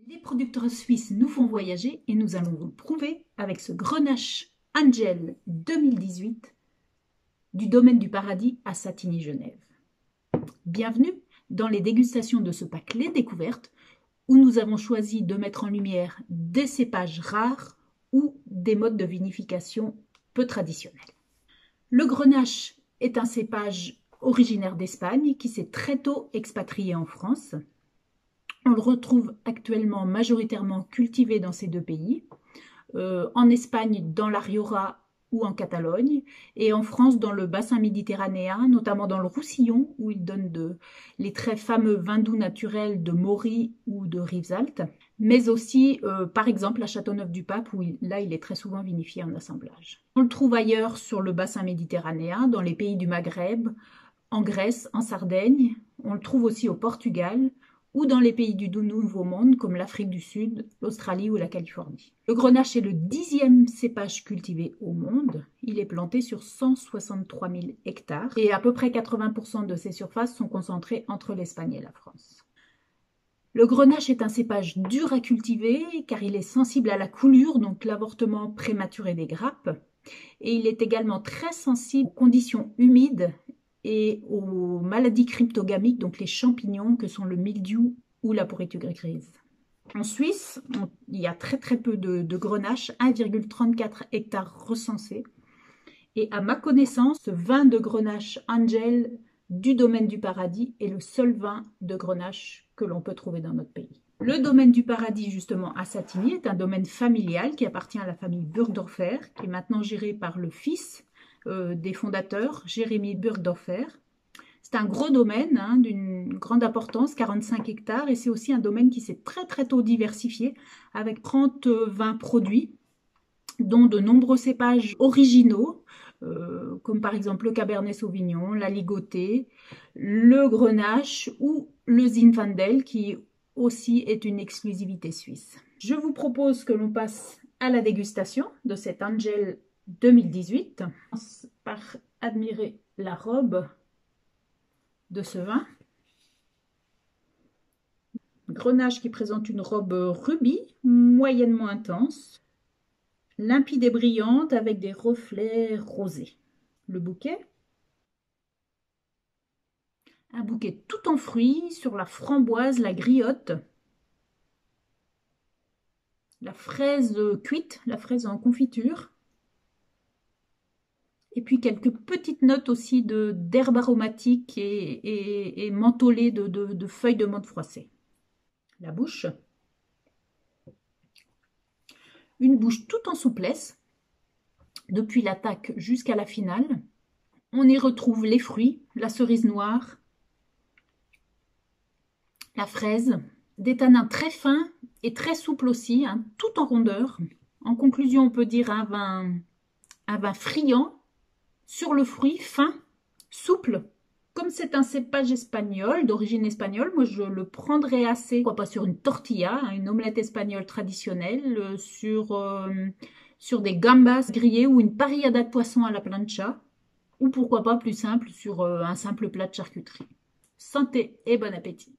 Les producteurs suisses nous font voyager et nous allons vous le prouver avec ce Grenache Angel 2018 du domaine du paradis à Satigny-Genève. Bienvenue dans les dégustations de ce pack Les Découvertes où nous avons choisi de mettre en lumière des cépages rares ou des modes de vinification peu traditionnels. Le Grenache est un cépage originaire d'Espagne qui s'est très tôt expatrié en France. On le retrouve actuellement majoritairement cultivé dans ces deux pays, en Espagne dans la Rioja ou en Catalogne, et en France dans le bassin méditerranéen, notamment dans le Roussillon, où il donne les très fameux vins doux naturels de Maury ou de Rivesaltes, mais aussi par exemple à Châteauneuf-du-Pape, où il est très souvent vinifié en assemblage. On le trouve ailleurs sur le bassin méditerranéen, dans les pays du Maghreb, en Grèce, en Sardaigne. On le trouve aussi au Portugal, ou dans les pays du Nouveau Monde comme l'Afrique du Sud, l'Australie ou la Californie. Le Grenache est le 10e cépage cultivé au monde. Il est planté sur 163 000 hectares et à peu près 80% de ses surfaces sont concentrées entre l'Espagne et la France. Le Grenache est un cépage dur à cultiver car il est sensible à la coulure, donc l'avortement prématuré des grappes, et il est également très sensible aux conditions humides et aux maladies cryptogamiques, donc les champignons que sont le mildiou ou la pourriture grise. En Suisse, il y a très peu de Grenache, 1,34 hectares recensés. Et à ma connaissance, ce vin de Grenache Angel du domaine du paradis est le seul vin de Grenache que l'on peut trouver dans notre pays. Le domaine du paradis, justement, à Satigny, est un domaine familial qui appartient à la famille Burgdorfer, qui est maintenant géré par le fils des fondateurs, Jérémy Burgdorfer. C'est un gros domaine d'une grande importance, 45 hectares, et c'est aussi un domaine qui s'est très tôt diversifié avec 30-20 produits, dont de nombreux cépages originaux, comme par exemple le Cabernet Sauvignon, la Ligotée, le Grenache ou le Zinfandel, qui aussi est une exclusivité suisse. Je vous propose que l'on passe à la dégustation de cet Angel 2018. On commence par admirer la robe de ce vin. Grenache qui présente une robe rubis, moyennement intense, limpide et brillante avec des reflets rosés. Le bouquet, un bouquet tout en fruits sur la framboise, la griotte, la fraise cuite, la fraise en confiture. Et puis quelques petites notes aussi d'herbes aromatiques et mentholées de feuilles de menthe froissée. La bouche. Une bouche tout en souplesse, depuis l'attaque jusqu'à la finale. On y retrouve les fruits, la cerise noire, la fraise, des tanins très fins et très souples aussi, tout en rondeur. En conclusion, on peut dire un vin friand, sur le fruit, fin, souple. Comme c'est un cépage espagnol, d'origine espagnole, moi je le prendrais assez, pourquoi pas sur une tortilla, une omelette espagnole traditionnelle, sur des gambas grillées ou une parrillada de poisson à la plancha, ou pourquoi pas plus simple sur un simple plat de charcuterie. Santé et bon appétit!